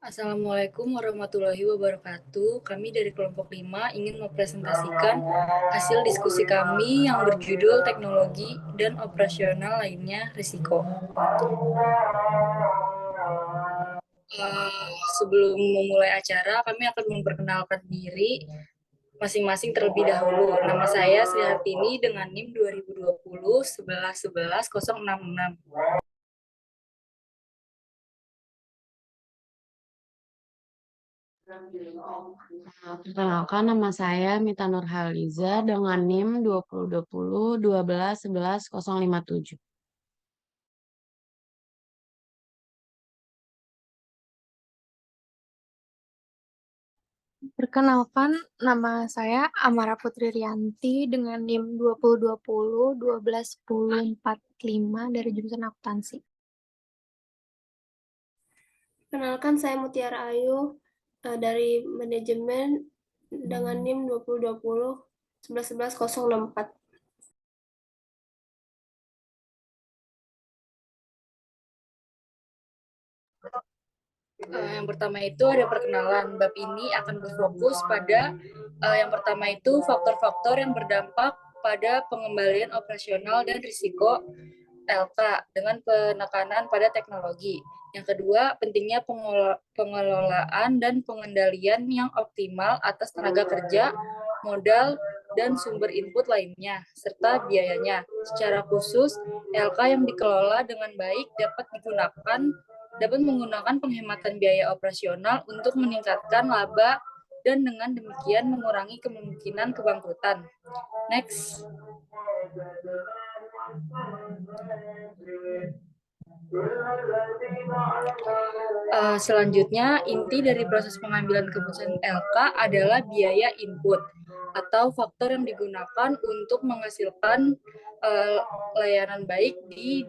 Assalamualaikum warahmatullahi wabarakatuh. Kami dari kelompok 5 ingin mempresentasikan hasil diskusi kami yang berjudul teknologi dan operasional lainnya risiko. Sebelum memulai acara, kami akan memperkenalkan diri masing-masing terlebih dahulu. Nama saya Sri Hartini dengan NIM 2020 11 11 066. Perkenalkan, nama saya Mita Nurhaliza dengan NIM 2020 12 11 057. Perkenalkan, nama saya Amara Putri Rianti dengan NIM 2020 12 10 45 dari jurusan akuntansi. Perkenalkan, saya Mutiara Ayu dari manajemen dengan NIM 2020 11 11 064. Yang pertama itu ada perkenalan. Bab ini akan berfokus pada yang pertama itu faktor-faktor yang berdampak pada pengembalian operasional dan risiko LK dengan penekanan pada teknologi. Yang kedua, pentingnya pengelolaan dan pengendalian yang optimal atas tenaga kerja, modal, dan sumber input lainnya, serta biayanya. Secara khusus, LK yang dikelola dengan baik dapat menggunakan penghematan biaya operasional untuk meningkatkan laba dan dengan demikian mengurangi kemungkinan kebangkrutan. Next. Selanjutnya, inti dari proses pengambilan keputusan LK adalah biaya input atau faktor yang digunakan untuk menghasilkan layanan baik di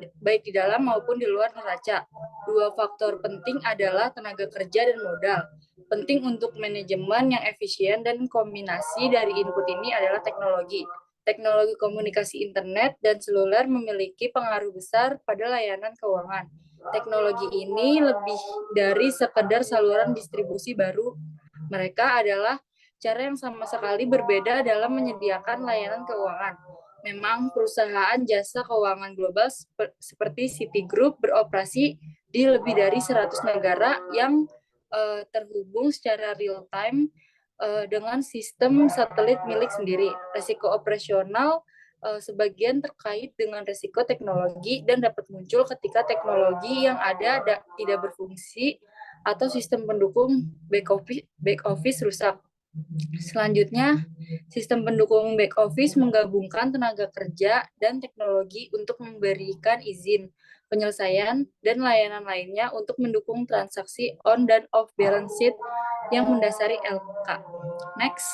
dalam maupun di luar neraca. Dua faktor penting adalah tenaga kerja dan modal. Penting untuk manajemen yang efisien dan kombinasi dari input ini adalah teknologi. Teknologi komunikasi internet dan seluler memiliki pengaruh besar pada layanan keuangan. Teknologi ini lebih dari sekedar saluran distribusi baru. Mereka adalah cara yang sama sekali berbeda dalam menyediakan layanan keuangan. Memang perusahaan jasa keuangan global seperti Citigroup beroperasi di lebih dari 100 negara yang terhubung secara real time dengan sistem satelit milik sendiri. Risiko operasional sebagian terkait dengan risiko teknologi dan dapat muncul ketika teknologi yang ada tidak berfungsi atau sistem pendukung back office rusak. Selanjutnya, sistem pendukung back office menggabungkan tenaga kerja dan teknologi untuk memberikan izin, penyelesaian, dan layanan lainnya untuk mendukung transaksi on dan off balance sheet yang mendasari LK. Next.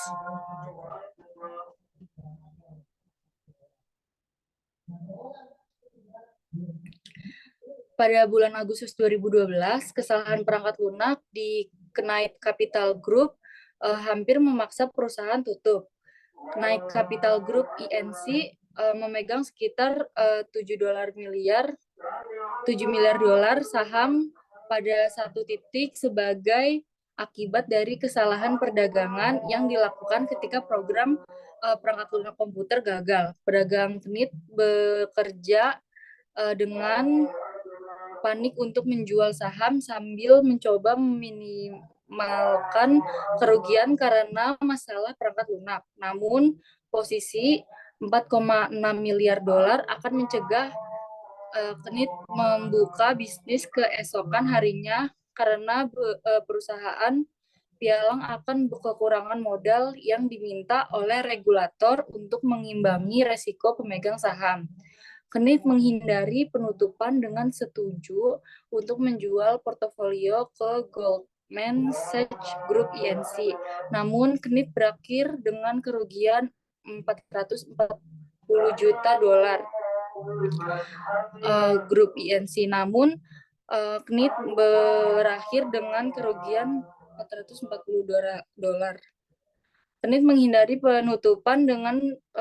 Pada bulan Agustus 2012, kesalahan perangkat lunak di Knight Capital Group hampir memaksa perusahaan tutup. Knight Capital Group INC memegang sekitar 7 miliar dolar saham pada satu titik sebagai akibat dari kesalahan perdagangan yang dilakukan ketika program perangkat lunak komputer gagal. Pedagang Knight bekerja dengan panik untuk menjual saham sambil mencoba meminimalkan kerugian karena masalah perangkat lunak. Namun, posisi 4,6 miliar dolar akan mencegah Knight membuka bisnis keesokan harinya karena perusahaan pialang akan kekurangan modal yang diminta oleh regulator untuk mengimbangi resiko pemegang saham. Knight menghindari penutupan dengan setuju untuk menjual portofolio ke Goldman Sachs Group INC. Namun, Knight berakhir dengan kerugian 440 juta dolar. Grup INC. Namun, Knight berakhir dengan kerugian 440 dolar. Knight menghindari penutupan dengan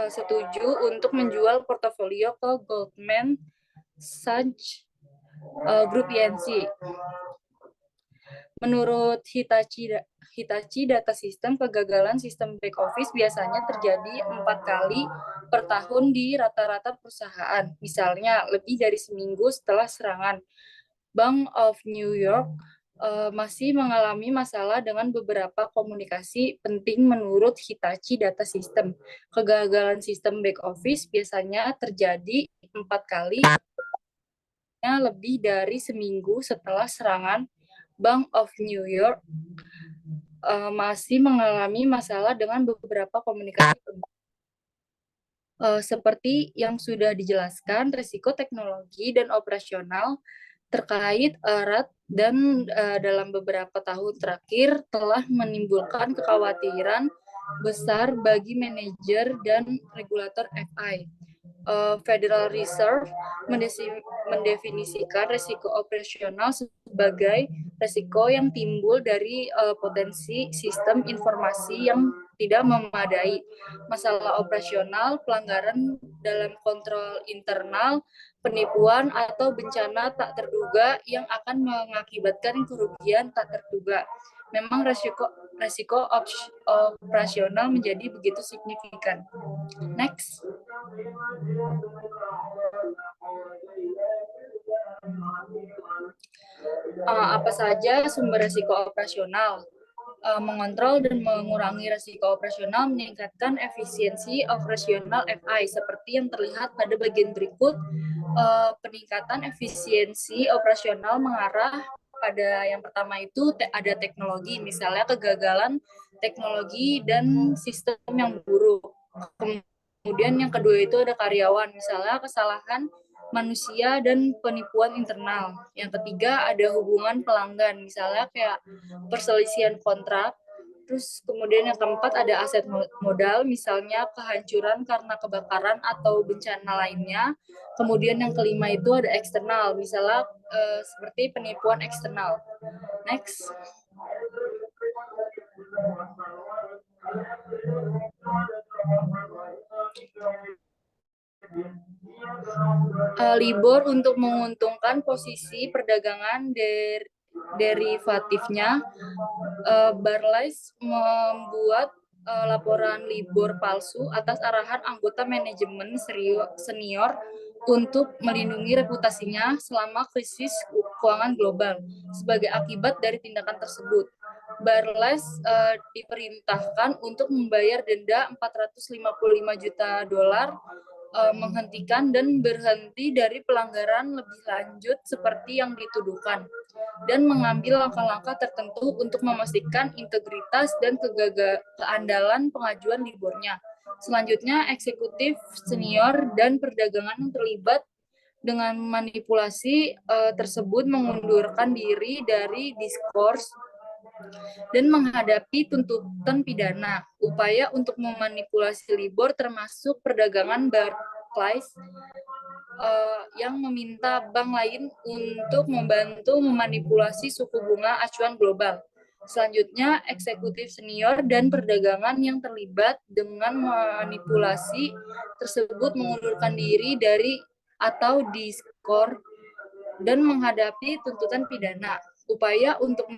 setuju untuk menjual portofolio ke Goldman Sachs Group INC. Menurut Hitachi Data System, kegagalan sistem back office biasanya terjadi 4 kali per tahun di rata-rata perusahaan. Misalnya, lebih dari seminggu setelah serangan. Bank of New York masih mengalami masalah dengan beberapa komunikasi penting menurut Hitachi Data System. Kegagalan sistem back office biasanya terjadi 4 kali lebih dari seminggu setelah serangan. Bank of New York masih mengalami masalah dengan beberapa komunikasi seperti yang sudah dijelaskan, risiko teknologi dan operasional terkait erat dan dalam beberapa tahun terakhir telah menimbulkan kekhawatiran besar bagi manajer dan regulator FI. Federal Reserve mendefinisikan risiko operasional sebagai risiko yang timbul dari potensi sistem informasi yang tidak memadai, masalah operasional, pelanggaran dalam kontrol internal, penipuan atau bencana tak terduga yang akan mengakibatkan kerugian tak terduga. Memang resiko operasional menjadi begitu signifikan. Next. Apa saja sumber risiko operasional? Mengontrol dan mengurangi risiko operasional meningkatkan efisiensi operasional FI seperti yang terlihat pada bagian berikut. Peningkatan efisiensi operasional mengarah pada yang pertama itu ada teknologi, misalnya kegagalan teknologi dan sistem yang buruk. Kemudian yang kedua itu ada karyawan, misalnya kesalahan manusia dan penipuan internal. Yang ketiga ada hubungan pelanggan, misalnya kayak perselisihan kontrak. Terus kemudian yang keempat ada aset modal, misalnya kehancuran karena kebakaran atau bencana lainnya. Kemudian yang kelima itu ada eksternal, misalnya seperti penipuan eksternal. Next. Libor untuk menguntungkan posisi perdagangan derivatifnya, Barclays membuat laporan Libor palsu atas arahan anggota manajemen senior untuk melindungi reputasinya selama krisis keuangan global. Sebagai akibat dari tindakan tersebut, Barclays diperintahkan untuk membayar denda 455 juta dolar, menghentikan dan berhenti dari pelanggaran lebih lanjut seperti yang dituduhkan, dan mengambil langkah-langkah tertentu untuk memastikan integritas dan keandalan pengajuan libornya. Selanjutnya, eksekutif senior dan perdagangan yang terlibat dengan manipulasi tersebut mengundurkan diri dari diskurs dan menghadapi tuntutan pidana. Upaya untuk memanipulasi Libor termasuk perdagangan Barclays yang meminta bank lain untuk membantu memanipulasi suku bunga acuan global. Selanjutnya, eksekutif senior dan perdagangan yang terlibat dengan manipulasi tersebut mengundurkan diri dari atau diskors dan menghadapi tuntutan pidana. Upaya untuk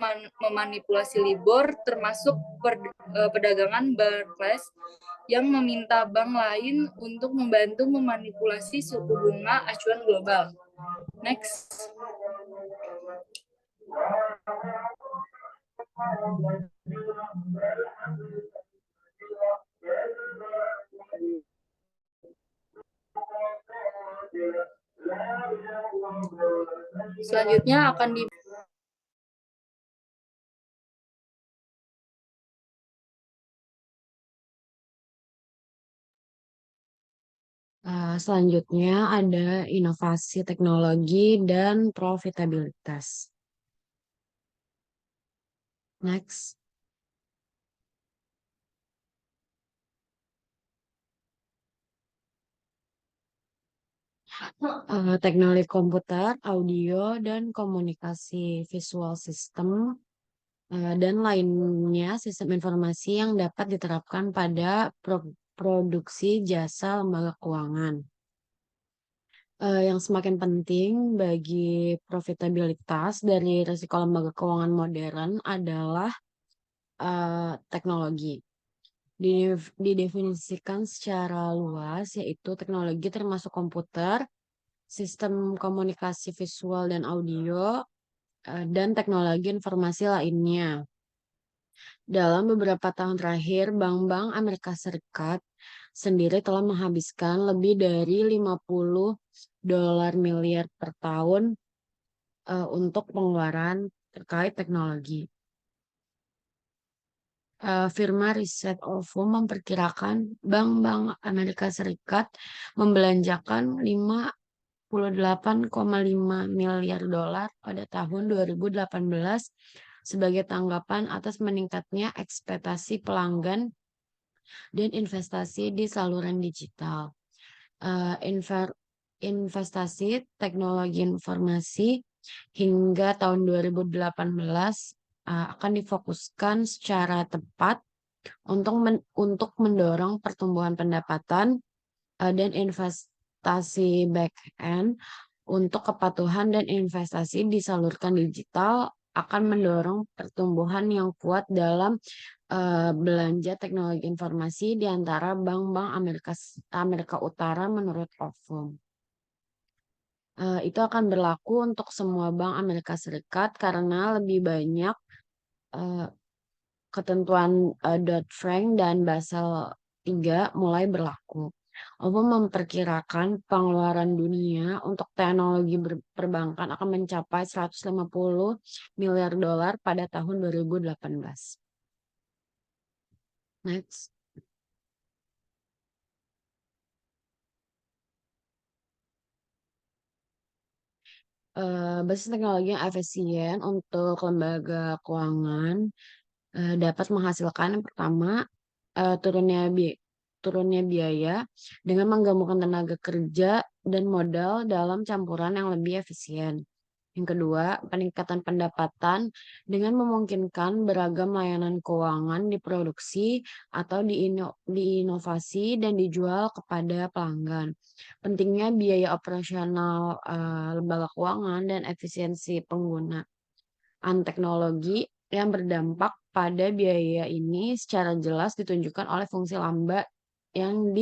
memanipulasi Libor termasuk perdagangan Barclays yang meminta bank lain untuk membantu memanipulasi suku bunga acuan global. Next. Selanjutnya akan selanjutnya ada inovasi teknologi dan profitabilitas. Next. Teknologi komputer, audio, dan komunikasi visual system, dan lainnya sistem informasi yang dapat diterapkan pada produksi jasa lembaga keuangan. Yang semakin penting bagi profitabilitas dari risiko lembaga keuangan modern adalah teknologi. Didefinisikan secara luas, yaitu teknologi termasuk komputer, sistem komunikasi visual dan audio, dan teknologi informasi lainnya. Dalam beberapa tahun terakhir, bank-bank Amerika Serikat sendiri telah menghabiskan lebih dari 50 dolar miliar per tahun untuk pengeluaran terkait teknologi. Firma riset Ofo memperkirakan bank-bank Amerika Serikat membelanjakan 58,5 miliar dolar pada tahun 2018 sebagai tanggapan atas meningkatnya ekspektasi pelanggan dan investasi di saluran digital. Investasi teknologi informasi hingga tahun 2018 akan difokuskan secara tepat untuk mendorong pertumbuhan pendapatan dan investasi back-end untuk kepatuhan dan investasi disalurkan digital akan mendorong pertumbuhan yang kuat dalam belanja teknologi informasi di antara bank-bank Amerika Utara menurut Ofo. Itu akan berlaku untuk semua bank Amerika Serikat karena lebih banyak ketentuan Dodd-Frank dan Basel III mulai berlaku. Ofo memperkirakan pengeluaran dunia untuk teknologi perbankan akan mencapai 150 miliar dolar pada tahun 2018. Next. Basis teknologi yang efisien untuk lembaga keuangan dapat menghasilkan yang pertama turunnya biaya dengan menggabungkan tenaga kerja dan modal dalam campuran yang lebih efisien. Yang kedua, peningkatan pendapatan dengan memungkinkan beragam layanan keuangan diproduksi atau diinovasi dan dijual kepada pelanggan. Pentingnya biaya operasional lembaga keuangan dan efisiensi penggunaan teknologi yang berdampak pada biaya ini secara jelas ditunjukkan oleh fungsi lamba yang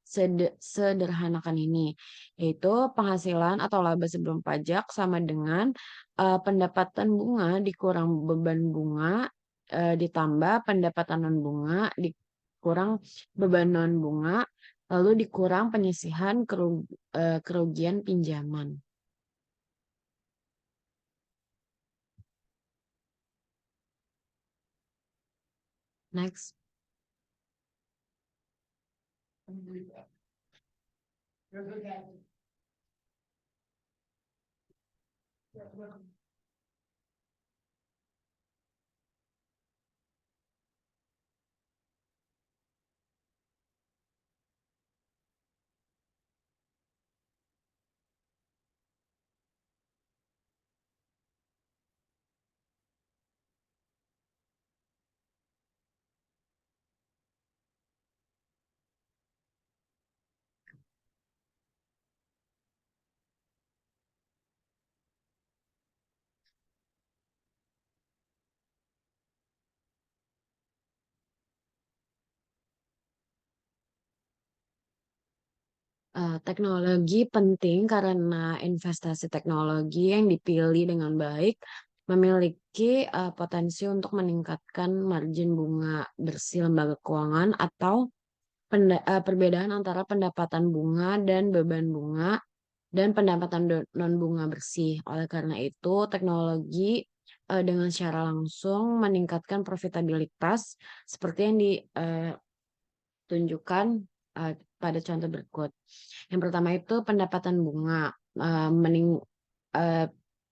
disederhanakan ini, yaitu penghasilan atau laba sebelum pajak sama dengan pendapatan bunga dikurang beban bunga ditambah pendapatan non bunga dikurang beban non bunga lalu dikurang penyisihan kerugian pinjaman. Next. Teknologi penting karena investasi teknologi yang dipilih dengan baik memiliki potensi untuk meningkatkan margin bunga bersih lembaga keuangan atau perbedaan antara pendapatan bunga dan beban bunga dan pendapatan non bunga bersih. Oleh karena itu, teknologi dengan secara langsung meningkatkan profitabilitas seperti yang ditunjukkan pada contoh berikut. Yang pertama itu pendapatan bunga.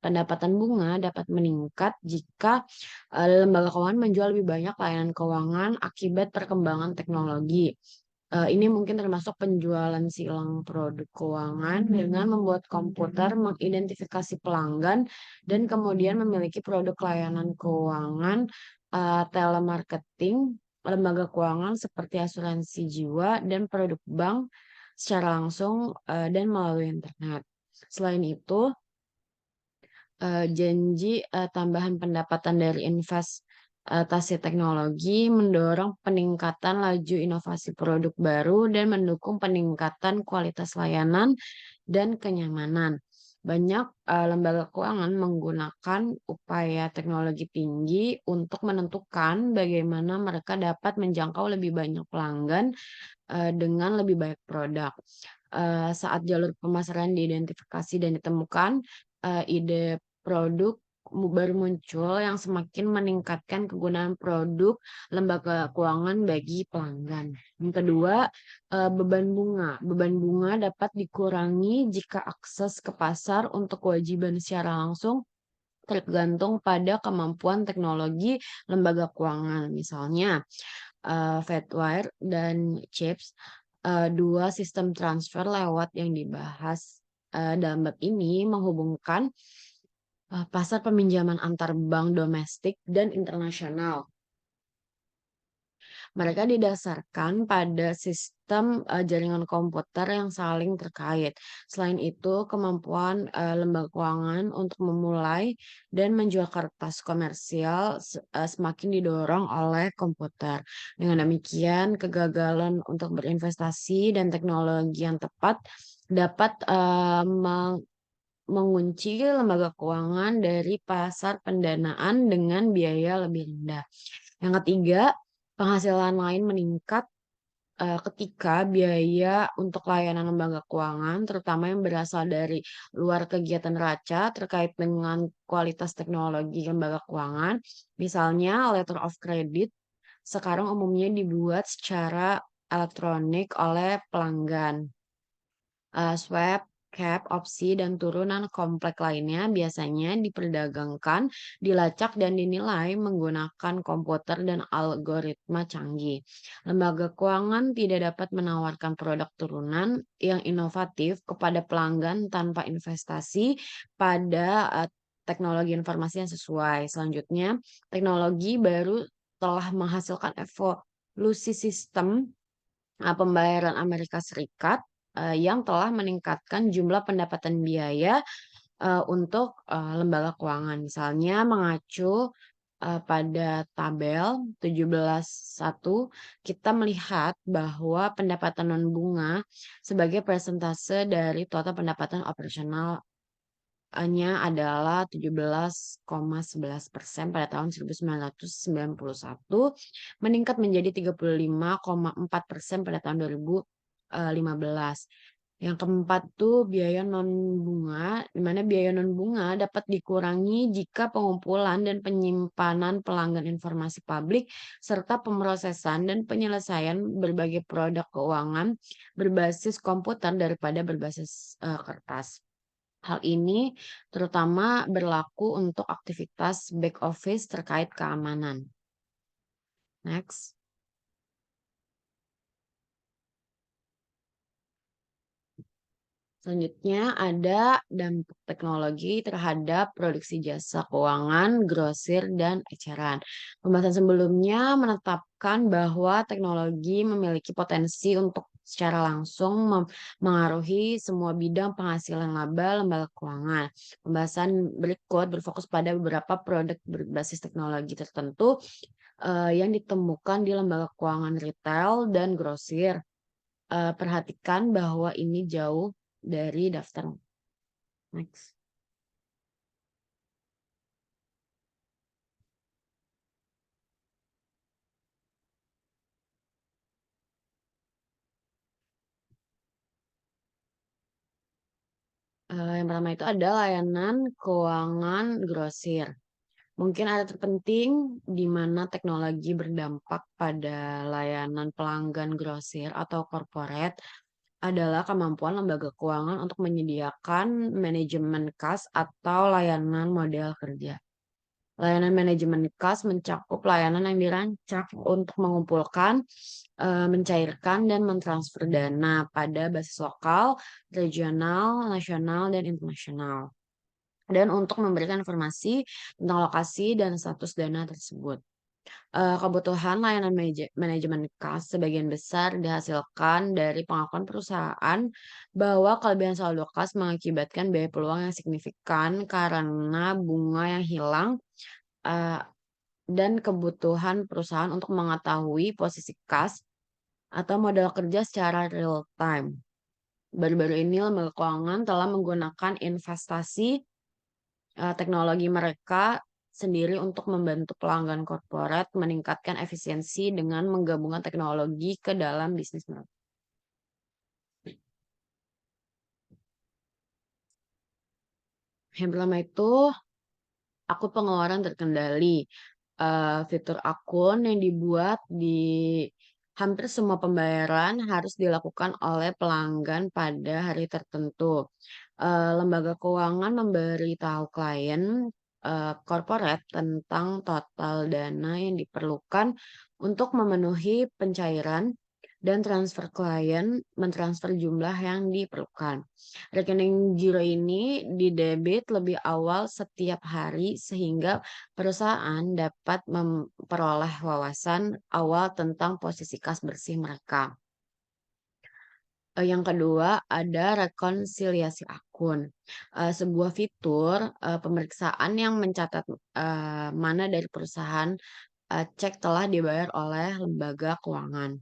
Pendapatan bunga dapat meningkat jika lembaga keuangan menjual lebih banyak layanan keuangan akibat perkembangan teknologi. Ini mungkin termasuk penjualan silang produk keuangan dengan membuat komputer mengidentifikasi pelanggan dan kemudian memiliki produk layanan keuangan, telemarketing, lembaga keuangan seperti asuransi jiwa dan produk bank secara langsung dan melalui internet. Selain itu, janji tambahan pendapatan dari investasi teknologi mendorong peningkatan laju inovasi produk baru dan mendukung peningkatan kualitas layanan dan kenyamanan. Banyak lembaga keuangan menggunakan upaya teknologi tinggi untuk menentukan bagaimana mereka dapat menjangkau lebih banyak pelanggan dengan lebih banyak produk. Saat jalur pemasaran diidentifikasi dan ditemukan, ide produk baru muncul yang semakin meningkatkan kegunaan produk lembaga keuangan bagi pelanggan. Yang kedua, beban bunga. Beban bunga dapat dikurangi jika akses ke pasar untuk kewajiban secara langsung tergantung pada kemampuan teknologi lembaga keuangan. Misalnya, Fedwire dan CHIPS, dua sistem transfer lewat yang dibahas dalam bab ini menghubungkan pasar peminjaman antar bank domestik dan internasional. Mereka didasarkan pada sistem jaringan komputer yang saling terkait. Selain itu, kemampuan lembaga keuangan untuk memulai dan menjual kertas komersial semakin didorong oleh komputer. Dengan demikian, kegagalan untuk berinvestasi dan teknologi yang tepat dapat mengunci lembaga keuangan dari pasar pendanaan dengan biaya lebih rendah. Yang ketiga, penghasilan lain meningkat ketika biaya untuk layanan lembaga keuangan, terutama yang berasal dari luar kegiatan raca terkait dengan kualitas teknologi lembaga keuangan, misalnya letter of credit, sekarang umumnya dibuat secara elektronik oleh pelanggan. Swap, cap, opsi, dan turunan kompleks lainnya biasanya diperdagangkan, dilacak, dan dinilai menggunakan komputer dan algoritma canggih. Lembaga keuangan tidak dapat menawarkan produk turunan yang inovatif kepada pelanggan tanpa investasi pada teknologi informasi yang sesuai. Selanjutnya, teknologi baru telah menghasilkan evolusi sistem pembayaran Amerika Serikat yang telah meningkatkan jumlah pendapatan biaya untuk lembaga keuangan. Misalnya mengacu pada tabel 17.1, kita melihat bahwa pendapatan non bunga sebagai persentase dari total pendapatan operasional adalah 17,11% pada tahun 1991, meningkat menjadi 35,4% pada tahun 2015. Yang keempat tuh biaya non bunga, di mana biaya non bunga dapat dikurangi jika pengumpulan dan penyimpanan pelanggan informasi publik serta pemrosesan dan penyelesaian berbagai produk keuangan berbasis komputer daripada berbasis kertas. Hal ini terutama berlaku untuk aktivitas back office terkait keamanan. Next. Selanjutnya ada dampak teknologi terhadap produksi jasa keuangan, grosir, dan eceran. Pembahasan sebelumnya menetapkan bahwa teknologi memiliki potensi untuk secara langsung mengaruhi semua bidang penghasilan laba lembaga keuangan. Pembahasan berikut berfokus pada beberapa produk berbasis teknologi tertentu yang ditemukan di lembaga keuangan retail dan grosir. Perhatikan bahwa ini jauh dari daftar. Next. Yang pertama itu ada layanan keuangan grosir. Mungkin ada terpenting di mana teknologi berdampak pada layanan pelanggan grosir atau corporate adalah kemampuan lembaga keuangan untuk menyediakan manajemen kas atau layanan model kerja. Layanan manajemen kas mencakup layanan yang dirancang untuk mengumpulkan, mencairkan, dan mentransfer dana pada basis lokal, regional, nasional, dan internasional. Dan untuk memberikan informasi tentang lokasi dan status dana tersebut. Kebutuhan layanan manajemen kas sebagian besar dihasilkan dari pengakuan perusahaan bahwa kelebihan saldo kas mengakibatkan biaya peluang yang signifikan karena bunga yang hilang, eee, dan kebutuhan perusahaan untuk mengetahui posisi kas atau modal kerja secara real time. Baru-baru ini lembaga keuangan telah menggunakan investasi teknologi mereka sendiri untuk membantu pelanggan korporat meningkatkan efisiensi dengan menggabungkan teknologi ke dalam bisnis mereka. Yang pertama itu, akun pengeluaran terkendali. Fitur akun yang dibuat di hampir semua pembayaran harus dilakukan oleh pelanggan pada hari tertentu. Lembaga keuangan memberitahu klien korporat tentang total dana yang diperlukan untuk memenuhi pencairan dan transfer klien mentransfer jumlah yang diperlukan. Rekening giro ini didebit lebih awal setiap hari sehingga perusahaan dapat memperoleh wawasan awal tentang posisi kas bersih mereka. Yang kedua ada rekonsiliasi akun. Sebuah fitur pemeriksaan yang mencatat mana dari perusahaan cek telah dibayar oleh lembaga keuangan.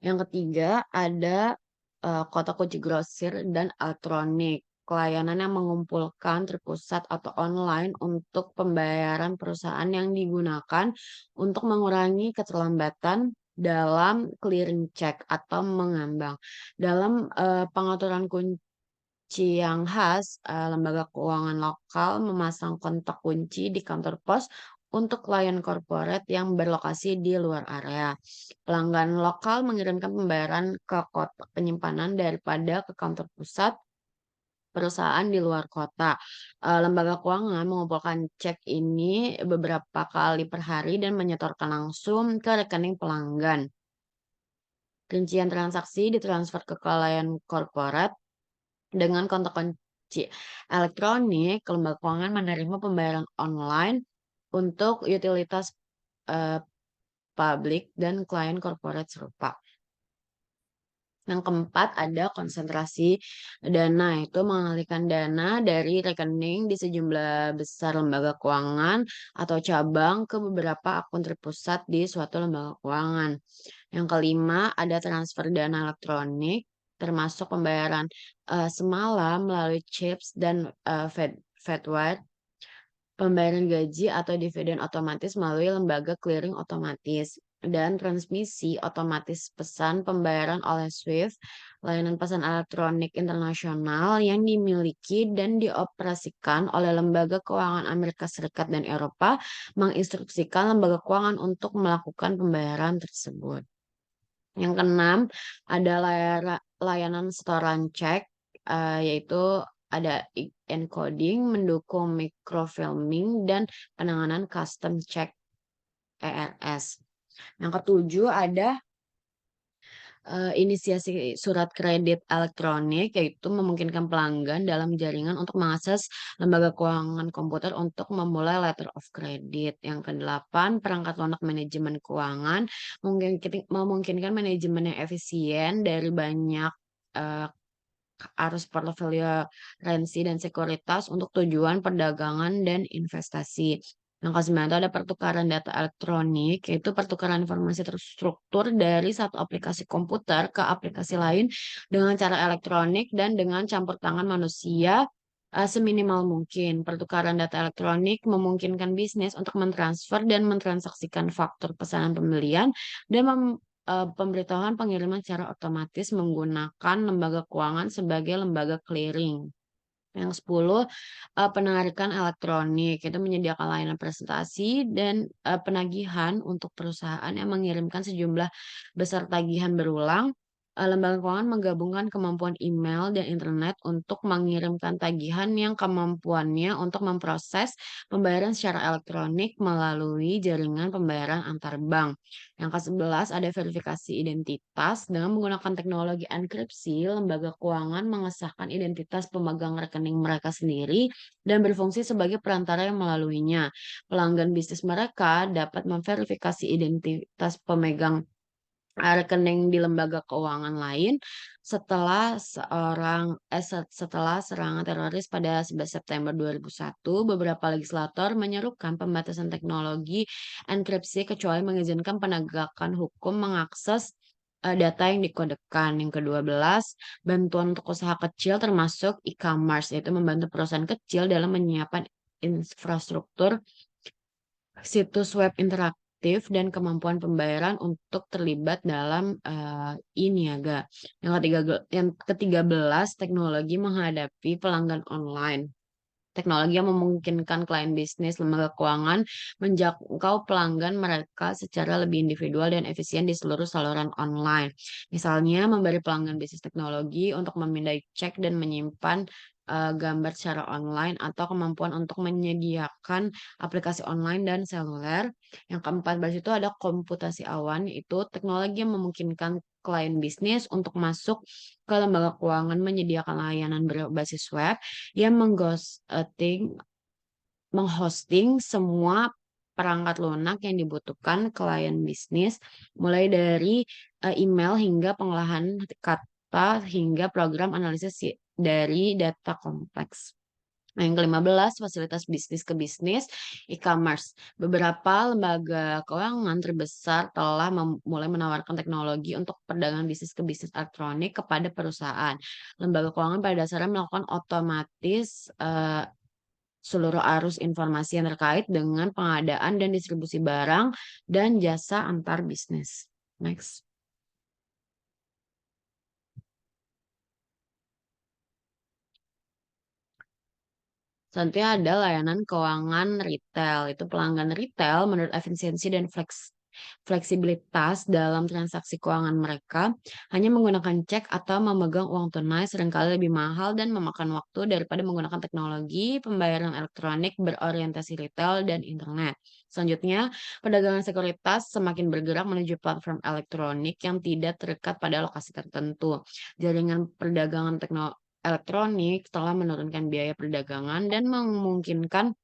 Yang ketiga ada kotak kunci grosir dan elektronik. Pelayanan yang mengumpulkan terpusat atau online untuk pembayaran perusahaan yang digunakan untuk mengurangi keterlambatan dalam clearing check atau mengambang. Dalam pengaturan kunci yang khas, lembaga keuangan lokal memasang kontak kunci di kantor pos untuk klien korporat yang berlokasi di luar area. Pelanggan lokal mengirimkan pembayaran ke kotak penyimpanan daripada ke kantor pusat perusahaan di luar kota. Lembaga keuangan mengumpulkan cek ini beberapa kali per hari dan menyetorkan langsung ke rekening pelanggan. Rincian transaksi ditransfer ke klien korporat dengan kontak kunci elektronik. Lembaga keuangan menerima pembayaran online untuk utilitas publik dan klien korporat serupa. Yang keempat ada konsentrasi dana, itu mengalihkan dana dari rekening di sejumlah besar lembaga keuangan atau cabang ke beberapa akun terpusat di suatu lembaga keuangan. Yang kelima ada transfer dana elektronik, termasuk pembayaran semalam melalui chips dan Fedwire, pembayaran gaji atau dividen otomatis melalui lembaga clearing otomatis, dan transmisi otomatis pesan pembayaran oleh SWIFT, layanan pesan elektronik internasional yang dimiliki dan dioperasikan oleh lembaga keuangan Amerika Serikat dan Eropa, menginstruksikan lembaga keuangan untuk melakukan pembayaran tersebut. Yang keenam ada layanan setoran cek, yaitu ada encoding, mendukung microfilming, dan penanganan custom check ERS. Yang ketujuh ada inisiasi surat kredit elektronik, yaitu memungkinkan pelanggan dalam jaringan untuk mengakses lembaga keuangan komputer untuk memulai letter of credit. Yang kedelapan, perangkat lunak manajemen keuangan memungkinkan manajemen yang efisien dari banyak arus portofolio rensi dan sekuritas untuk tujuan perdagangan dan investasi. Yang kesembilan itu ada pertukaran data elektronik, yaitu pertukaran informasi terstruktur dari satu aplikasi komputer ke aplikasi lain dengan cara elektronik dan dengan campur tangan manusia seminimal mungkin. Pertukaran data elektronik memungkinkan bisnis untuk mentransfer dan mentransaksikan faktur pesanan pembelian dan pemberitahuan pengiriman secara otomatis menggunakan lembaga keuangan sebagai lembaga clearing. Yang 10, penarikan elektronik, itu menyediakan layanan presentasi dan penagihan untuk perusahaan yang mengirimkan sejumlah besar tagihan berulang Lembaga keuangan menggabungkan kemampuan email dan internet untuk mengirimkan tagihan yang kemampuannya untuk memproses pembayaran secara elektronik melalui jaringan pembayaran antar bank. Yang ke-11 ada verifikasi identitas. Dengan menggunakan teknologi enkripsi, lembaga keuangan mengesahkan identitas pemegang rekening mereka sendiri dan berfungsi sebagai perantara yang melaluinya. Pelanggan bisnis mereka dapat memverifikasi identitas pemegang rekening di lembaga keuangan lain setelah serangan teroris pada 11 September 2001, beberapa legislator menyerukan pembatasan teknologi enkripsi kecuali mengizinkan penegakan hukum mengakses data yang dikodekan. Yang ke-12, bantuan untuk usaha kecil termasuk e-commerce, yaitu membantu perusahaan kecil dalam menyiapkan infrastruktur situs web interaktif dan kemampuan pembayaran untuk terlibat dalam e-niaga. Yang ke-13, teknologi menghadapi pelanggan online. Teknologi yang memungkinkan klien bisnis lembaga keuangan menjangkau pelanggan mereka secara lebih individual dan efisien di seluruh saluran online. Misalnya, memberi pelanggan bisnis teknologi untuk memindai cek dan menyimpan gambar secara online atau kemampuan untuk menyediakan aplikasi online dan seluler. Yang ke-14 itu ada komputasi awan, yaitu teknologi yang memungkinkan klien bisnis untuk masuk ke lembaga keuangan menyediakan layanan berbasis web yang menghosting semua perangkat lunak yang dibutuhkan klien bisnis, mulai dari email hingga pengolahan kata hingga program analisis dari data kompleks. Nah, yang ke-15, fasilitas bisnis ke bisnis, e-commerce. Beberapa lembaga keuangan terbesar telah mulai menawarkan teknologi untuk perdagangan bisnis ke bisnis elektronik kepada perusahaan. Lembaga keuangan pada dasarnya melakukan otomatis seluruh arus informasi yang terkait dengan pengadaan dan distribusi barang dan jasa antar bisnis. Next. Selanjutnya ada layanan keuangan retail. Itu pelanggan retail menurut efisiensi dan fleksibilitas dalam transaksi keuangan mereka hanya menggunakan cek atau memegang uang tunai seringkali lebih mahal dan memakan waktu daripada menggunakan teknologi pembayaran elektronik berorientasi retail dan internet. Selanjutnya, perdagangan sekuritas semakin bergerak menuju platform elektronik yang tidak terikat pada lokasi tertentu. Jaringan perdagangan elektronik telah menurunkan biaya perdagangan dan memungkinkan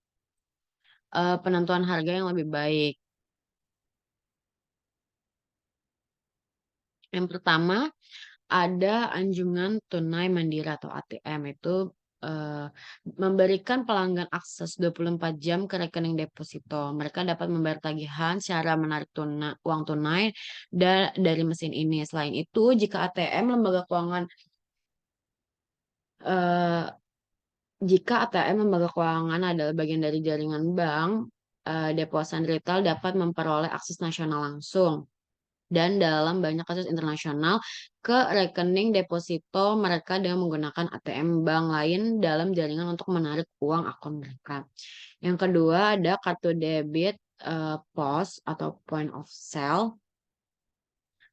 penentuan harga yang lebih baik. Yang pertama, ada anjungan tunai mandiri atau ATM. Itu memberikan pelanggan akses 24 jam ke rekening deposito. Mereka dapat membayar tagihan secara menarik uang tunai dari mesin ini. Selain itu, jika ATM lembaga keuangan jika ATM lembaga keuangan adalah bagian dari jaringan bank, deposan retail dapat memperoleh akses nasional langsung dan dalam banyak kasus internasional ke rekening deposito mereka dengan menggunakan ATM bank lain dalam jaringan untuk menarik uang akun mereka. Yang kedua ada kartu debit POS atau point of sale.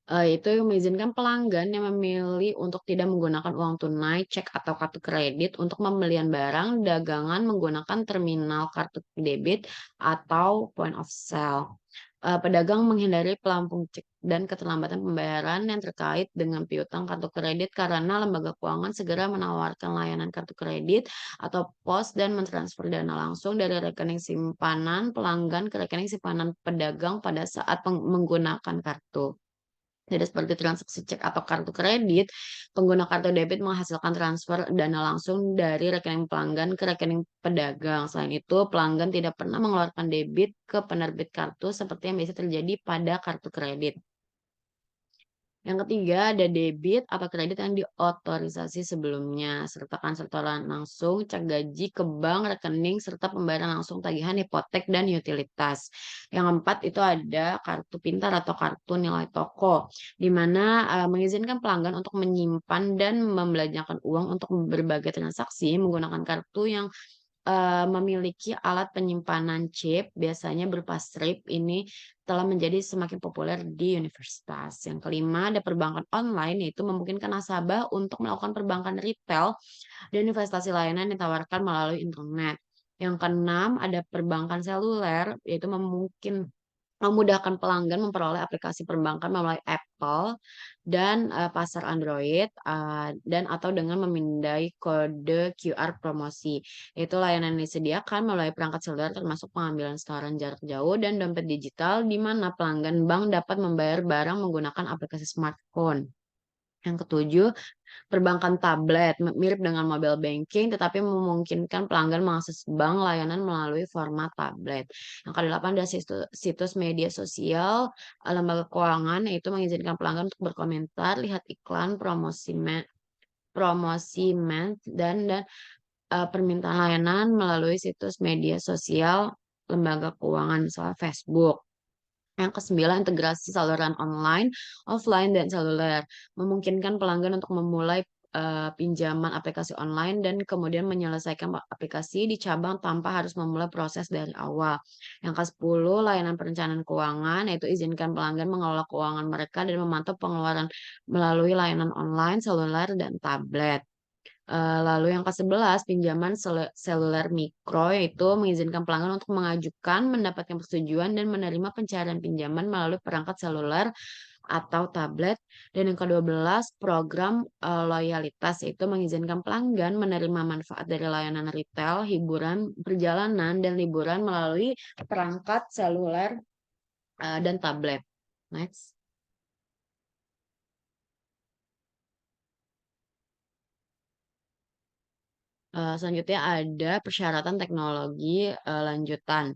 Itu mengizinkan pelanggan yang memilih untuk tidak menggunakan uang tunai, cek atau kartu kredit untuk pembelian barang dagangan menggunakan terminal kartu debit atau point of sale. Pedagang menghindari pelampung cek dan keterlambatan pembayaran yang terkait dengan piutang kartu kredit karena lembaga keuangan segera menawarkan layanan kartu kredit atau pos dan mentransfer dana langsung dari rekening simpanan pelanggan ke rekening simpanan pedagang pada saat menggunakan kartu. Tidak seperti transaksi cek atau kartu kredit, pengguna kartu debit menghasilkan transfer dana langsung dari rekening pelanggan ke rekening pedagang. Selain itu, pelanggan tidak pernah mengeluarkan debit ke penerbit kartu seperti yang biasa terjadi pada kartu kredit. Yang ketiga ada debit atau kredit yang diotorisasi sebelumnya, sertakan setoran langsung, cek gaji ke bank, rekening, serta pembayaran langsung tagihan hipotek dan utilitas. Yang keempat itu ada kartu pintar atau kartu nilai toko, di mana mengizinkan pelanggan untuk menyimpan dan membelanjakan uang untuk berbagai transaksi menggunakan kartu yang memiliki alat penyimpanan chip, biasanya berupa strip, ini telah menjadi semakin populer di universitas. Yang kelima, ada perbankan online, yaitu memungkinkan nasabah untuk melakukan perbankan retail dan investasi layanan yang ditawarkan melalui internet. Yang keenam, ada perbankan seluler, yaitu memudahkan pelanggan memperoleh aplikasi perbankan melalui Apple dan pasar Android dan atau dengan memindai kode QR promosi. Itu layanan yang disediakan melalui perangkat seluler termasuk pengambilan setoran jarak jauh dan dompet digital di mana pelanggan bank dapat membayar barang menggunakan aplikasi smartphone. Yang ketujuh, perbankan tablet mirip dengan mobile banking tetapi memungkinkan pelanggan mengakses bank layanan melalui format tablet. Yang kedelapan ada situs media sosial lembaga keuangan, yaitu mengizinkan pelanggan untuk berkomentar, lihat iklan, promosi dan permintaan layanan melalui situs media sosial lembaga keuangan misalnya Facebook. Yang kesembilan, integrasi saluran online, offline, dan seluler. Memungkinkan pelanggan untuk memulai pinjaman aplikasi online dan kemudian menyelesaikan aplikasi di cabang tanpa harus memulai proses dari awal. Yang ke-10, layanan perencanaan keuangan, yaitu izinkan pelanggan mengelola keuangan mereka dan memantau pengeluaran melalui layanan online, seluler, dan tablet. Lalu yang ke-11, pinjaman seluler mikro, yaitu mengizinkan pelanggan untuk mengajukan, mendapatkan persetujuan, dan menerima pencairan pinjaman melalui perangkat seluler atau tablet. Dan yang ke-12, program loyalitas, yaitu mengizinkan pelanggan menerima manfaat dari layanan retail, hiburan, perjalanan, dan liburan melalui perangkat seluler dan tablet. Next. Selanjutnya ada persyaratan teknologi lanjutan.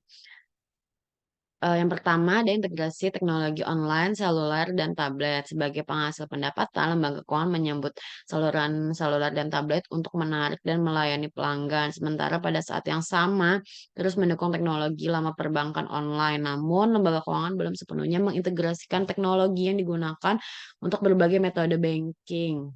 Yang pertama ada integrasi teknologi online, seluler, dan tablet. Sebagai penghasil pendapatan, lembaga keuangan menyambut saluran seluler dan tablet untuk menarik dan melayani pelanggan. Sementara pada saat yang sama terus mendukung teknologi lama perbankan online. Namun, lembaga keuangan belum sepenuhnya mengintegrasikan teknologi yang digunakan untuk berbagai metode banking.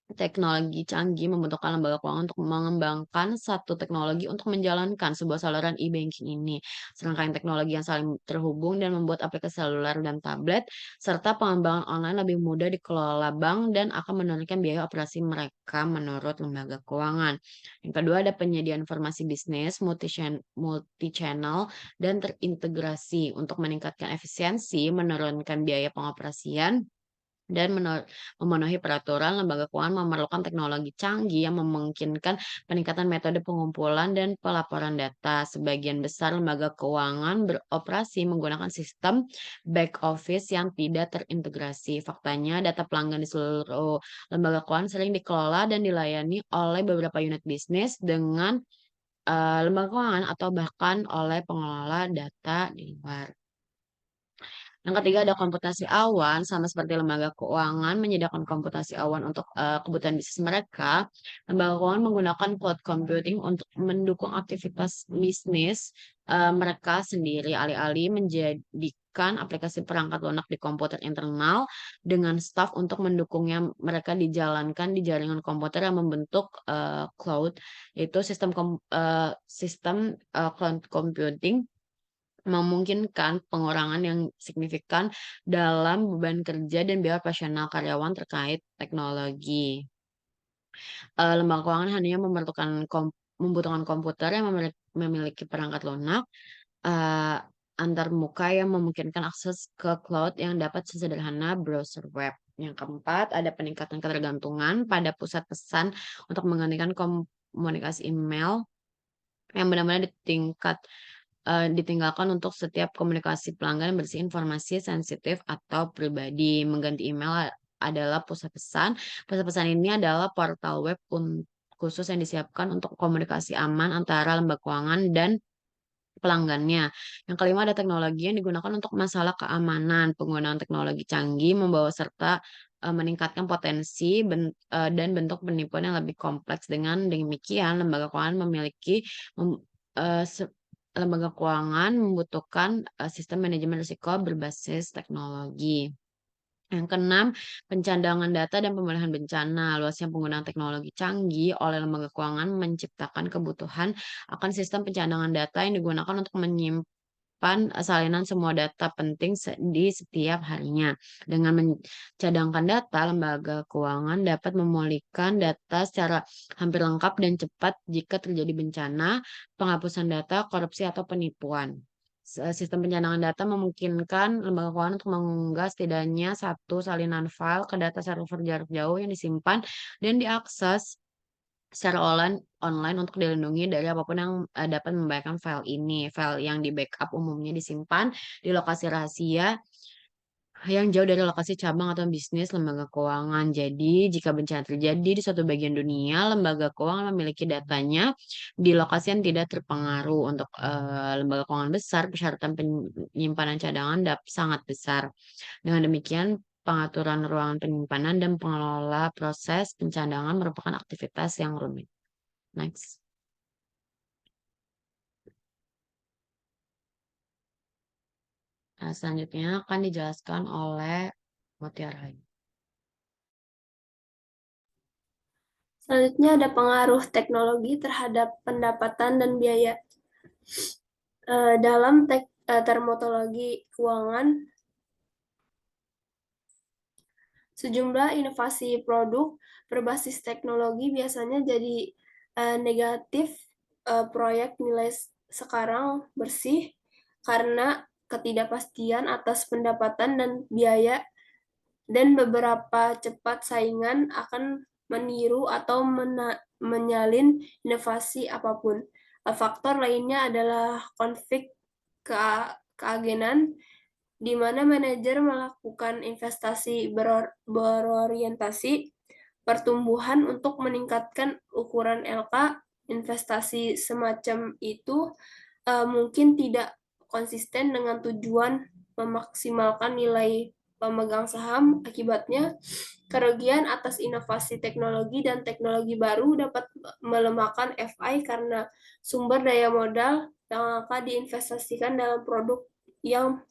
Teknologi canggih membutuhkan lembaga keuangan untuk mengembangkan satu teknologi untuk menjalankan sebuah saluran e-banking ini. Serangkaian teknologi yang saling terhubung dan membuat aplikasi seluler dan tablet, serta pengembangan online lebih mudah dikelola bank dan akan menurunkan biaya operasi mereka menurut lembaga keuangan. Yang kedua ada penyediaan informasi bisnis, multi-channel, dan terintegrasi untuk meningkatkan efisiensi, menurunkan biaya pengoperasian, dan memenuhi peraturan. Lembaga keuangan memerlukan teknologi canggih yang memungkinkan peningkatan metode pengumpulan dan pelaporan data. Sebagian besar lembaga keuangan beroperasi menggunakan sistem back office yang tidak terintegrasi. Faktanya, data pelanggan di seluruh lembaga keuangan sering dikelola dan dilayani oleh beberapa unit bisnis dengan lembaga keuangan atau bahkan oleh pengelola data di luar. Yang ketiga ada komputasi awan, sama seperti lembaga keuangan menyediakan komputasi awan untuk kebutuhan bisnis mereka. Lembaga keuangan menggunakan cloud computing untuk mendukung aktivitas bisnis mereka sendiri, alih-alih menjadikan aplikasi perangkat lunak di komputer internal dengan staf untuk mendukungnya. Mereka dijalankan di jaringan komputer yang membentuk cloud, yaitu sistem cloud computing memungkinkan pengurangan yang signifikan dalam beban kerja dan biaya operasional karyawan terkait teknologi. Lembaga keuangan hanya membutuhkan komputer yang memiliki perangkat lunak antarmuka yang memungkinkan akses ke cloud yang dapat sesederhana browser web. Yang keempat, ada peningkatan ketergantungan pada pusat pesan untuk menggantikan komunikasi email yang benar-benar ditinggalkan untuk setiap komunikasi pelanggan yang bersih informasi sensitif atau pribadi. Mengganti email adalah pusat pesan. Pusat pesan ini adalah portal web khusus yang disiapkan untuk komunikasi aman antara lembaga keuangan dan pelanggannya. Yang kelima ada teknologi yang digunakan untuk masalah keamanan. Penggunaan teknologi canggih membawa serta meningkatkan potensi dan bentuk penipuan yang lebih kompleks. Dengan demikian, lembaga keuangan membutuhkan sistem manajemen risiko berbasis teknologi. Yang keenam, pencadangan data dan pemulihan bencana. Luasnya penggunaan teknologi canggih oleh lembaga keuangan menciptakan kebutuhan akan sistem pencadangan data yang digunakan untuk menyimpan salinan semua data penting di setiap harinya. Dengan mencadangkan data, lembaga keuangan dapat memulihkan data secara hampir lengkap dan cepat jika terjadi bencana, penghapusan data, korupsi, atau penipuan. Sistem pencadangan data memungkinkan lembaga keuangan untuk mengunggah setidaknya satu salinan file ke data server jarak jauh yang disimpan dan diakses secara online untuk dilindungi dari apapun yang dapat membahayakan file ini. File yang di backup umumnya disimpan di lokasi rahasia yang jauh dari lokasi cabang atau bisnis lembaga keuangan. Jadi, jika bencana terjadi di suatu bagian dunia, lembaga keuangan memiliki datanya di lokasi yang tidak terpengaruh. Untuk lembaga keuangan besar, persyaratan penyimpanan cadangan sangat besar. Dengan demikian, pengaturan ruangan penyimpanan dan pengelola proses pencadangan merupakan aktivitas yang rumit. Next. Nah, selanjutnya akan dijelaskan oleh Mutiara. Selanjutnya ada pengaruh teknologi terhadap pendapatan dan biaya. Dalam terminologi keuangan, sejumlah inovasi produk berbasis teknologi biasanya jadi negatif. Proyek nilai sekarang bersih karena ketidakpastian atas pendapatan dan biaya, dan beberapa cepat saingan akan meniru atau menyalin inovasi apapun. Faktor lainnya adalah konflik keagenan, di mana manajer melakukan investasi berorientasi pertumbuhan untuk meningkatkan ukuran LK. Investasi semacam itu mungkin tidak konsisten dengan tujuan memaksimalkan nilai pemegang saham. Akibatnya, kerugian atas inovasi teknologi dan teknologi baru dapat melemahkan FI karena sumber daya modal yang akan diinvestasikan dalam produk yang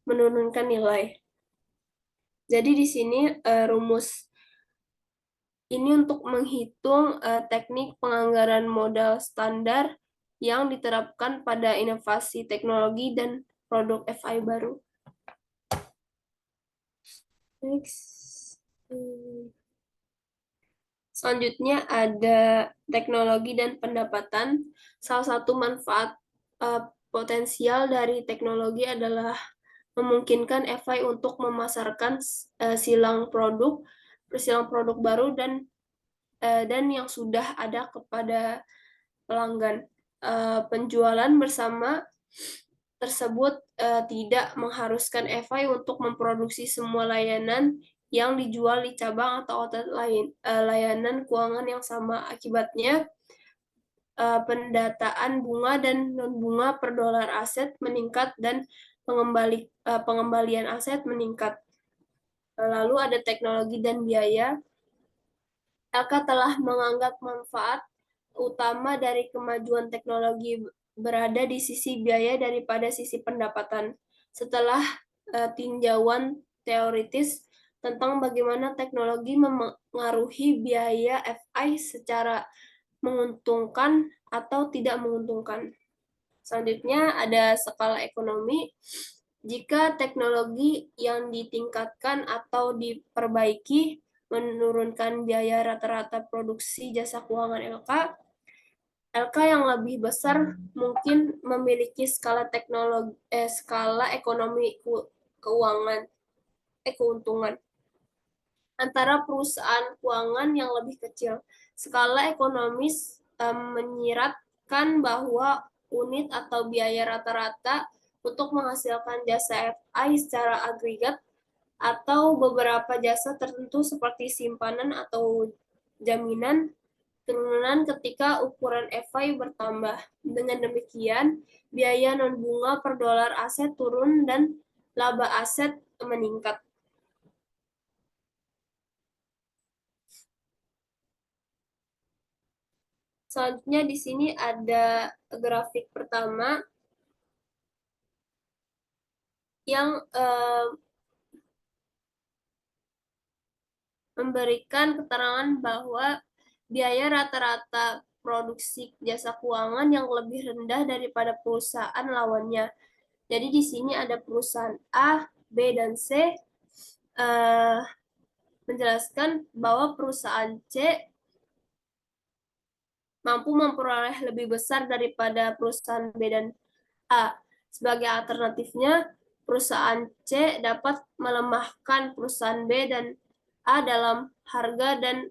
menurunkan nilai. Jadi di sini rumus ini untuk menghitung teknik penganggaran modal standar yang diterapkan pada inovasi teknologi dan produk FI baru. Next. Selanjutnya ada teknologi dan pendapatan. Salah satu manfaat potensial dari teknologi adalah memungkinkan FI untuk memasarkan silang produk baru dan yang sudah ada kepada pelanggan. Penjualan bersama tersebut tidak mengharuskan FI untuk memproduksi semua layanan yang dijual di cabang atau outlet lain. Layanan keuangan yang sama. Akibatnya, pendataan bunga dan non-bunga per dolar aset meningkat dan pengembalian aset meningkat. Lalu ada teknologi dan biaya. LK telah menganggap manfaat utama dari kemajuan teknologi berada di sisi biaya daripada sisi pendapatan. Setelah tinjauan teoritis tentang bagaimana teknologi memengaruhi biaya FI secara menguntungkan atau tidak menguntungkan. Selanjutnya ada skala ekonomi. Jika teknologi yang ditingkatkan atau diperbaiki menurunkan biaya rata-rata produksi jasa keuangan LK yang lebih besar mungkin memiliki skala ekonomi keuangan keuntungan antara perusahaan keuangan yang lebih kecil. Skala ekonomis menyiratkan bahwa unit atau biaya rata-rata untuk menghasilkan jasa FI secara agregat atau beberapa jasa tertentu seperti simpanan atau jaminan turunan ketika ukuran FI bertambah. Dengan demikian, biaya non-bunga per dolar aset turun dan laba aset meningkat. Selanjutnya di sini ada grafik pertama yang memberikan keterangan bahwa biaya rata-rata produksi jasa keuangan yang lebih rendah daripada perusahaan lawannya. Jadi di sini ada perusahaan A, B, dan C menjelaskan bahwa perusahaan C mampu memperoleh lebih besar daripada perusahaan B dan A. Sebagai alternatifnya, perusahaan C dapat melemahkan perusahaan B dan A dalam harga dan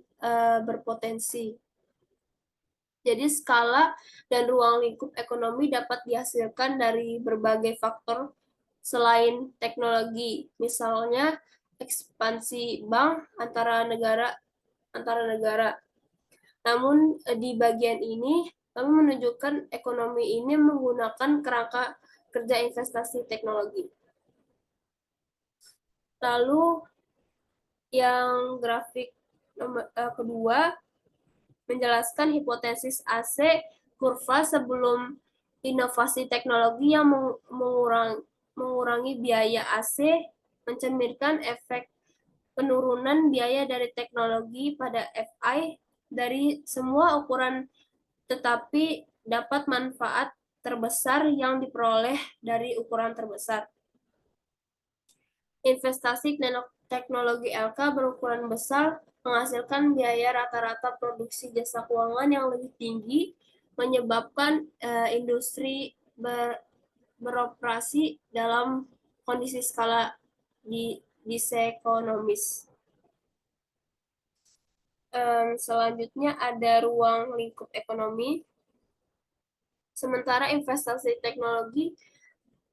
berpotensi. Jadi skala dan ruang lingkup ekonomi dapat dihasilkan dari berbagai faktor selain teknologi, misalnya ekspansi bank antara negara. Namun di bagian ini kami menunjukkan ekonomi ini menggunakan kerangka kerja investasi teknologi. Lalu yang grafik kedua menjelaskan hipotesis AC kurva sebelum inovasi teknologi yang mengurangi biaya AC mencerminkan efek penurunan biaya dari teknologi pada FI dari semua ukuran, tetapi dapat manfaat terbesar yang diperoleh dari ukuran terbesar. Investasi teknologi LK berukuran besar menghasilkan biaya rata-rata produksi jasa keuangan yang lebih tinggi, menyebabkan industri beroperasi dalam kondisi skala disekonomis. Selanjutnya ada ruang lingkup ekonomi. Sementara investasi teknologi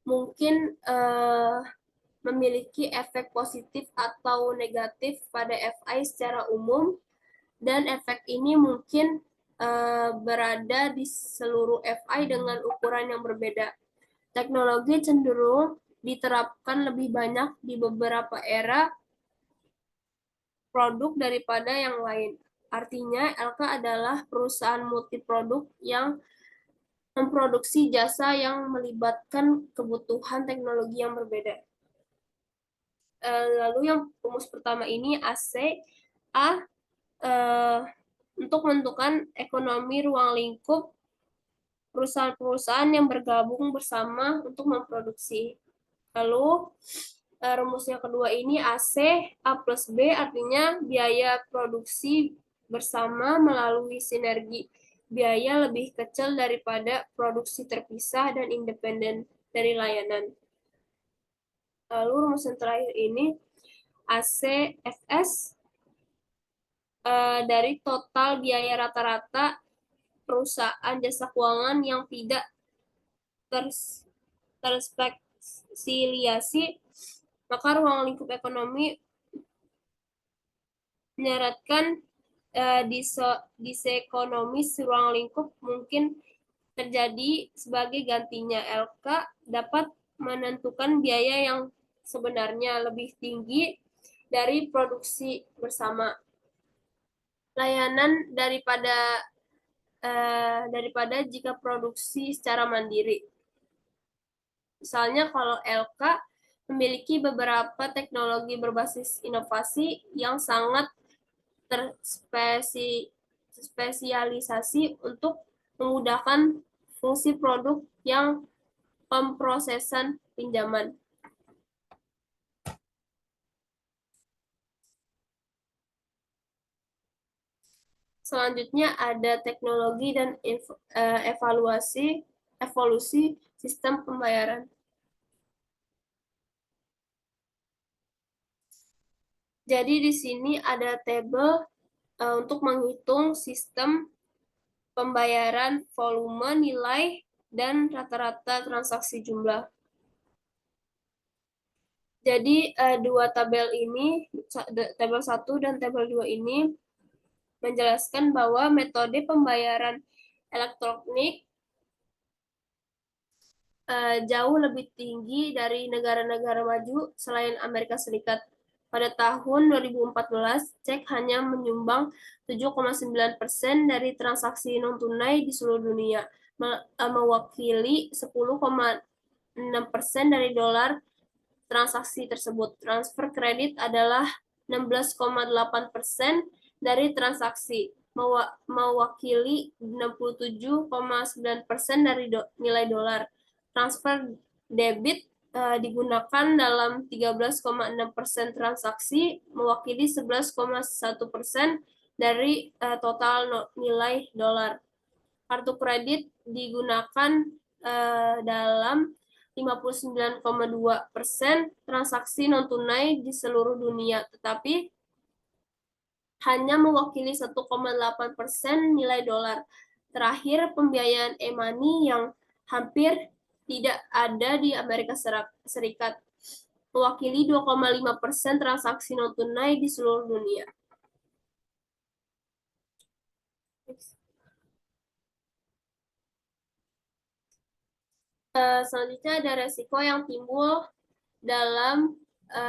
mungkin memiliki efek positif atau negatif pada FI secara umum, dan efek ini mungkin berada di seluruh FI dengan ukuran yang berbeda. Teknologi cenderung diterapkan lebih banyak di beberapa era produk daripada yang lain. Artinya, LK adalah perusahaan multiproduk yang memproduksi jasa yang melibatkan kebutuhan teknologi yang berbeda. Lalu yang rumus pertama ini AC, A untuk menentukan ekonomi ruang lingkup perusahaan-perusahaan yang bergabung bersama untuk memproduksi. Lalu rumusnya kedua ini AC, A plus B artinya biaya produksi bersama melalui sinergi biaya lebih kecil daripada produksi terpisah dan independen dari layanan. Lalu rumus yang terakhir ini ACFS dari total biaya rata-rata perusahaan jasa keuangan yang tidak terspesialisasi, maka ruang lingkup ekonomi menyarankan disekonomis ruang lingkup mungkin terjadi sebagai gantinya. LK dapat menentukan biaya yang sebenarnya lebih tinggi dari produksi bersama layanan daripada jika produksi secara mandiri. Misalnya kalau LK memiliki beberapa teknologi berbasis inovasi yang sangat terspesialisasi untuk memudahkan fungsi produk yang pemrosesan pinjaman. Selanjutnya ada teknologi dan evolusi sistem pembayaran. Jadi di sini ada tabel untuk menghitung sistem pembayaran volume, nilai, dan rata-rata transaksi jumlah. Jadi dua tabel ini, tabel 1 dan tabel 2 ini menjelaskan bahwa metode pembayaran elektronik jauh lebih tinggi dari negara-negara maju selain Amerika Serikat. Pada tahun 2014, cek hanya menyumbang 7,9% dari transaksi non-tunai di seluruh dunia, mewakili 10,6% dari dolar transaksi tersebut. Transfer kredit adalah 16,8% dari transaksi, mewakili 67,9% dari nilai dolar. Transfer debit digunakan dalam 13,6% transaksi, mewakili 11,1% dari total nilai dolar. Kartu kredit digunakan dalam 59,2% transaksi non-tunai di seluruh dunia, tetapi hanya mewakili 1,8% nilai dolar. Terakhir, pembiayaan e-money yang hampir tidak ada di Amerika Serikat, mewakili 2,5% transaksi non-tunai di seluruh dunia. Selanjutnya ada resiko yang timbul dalam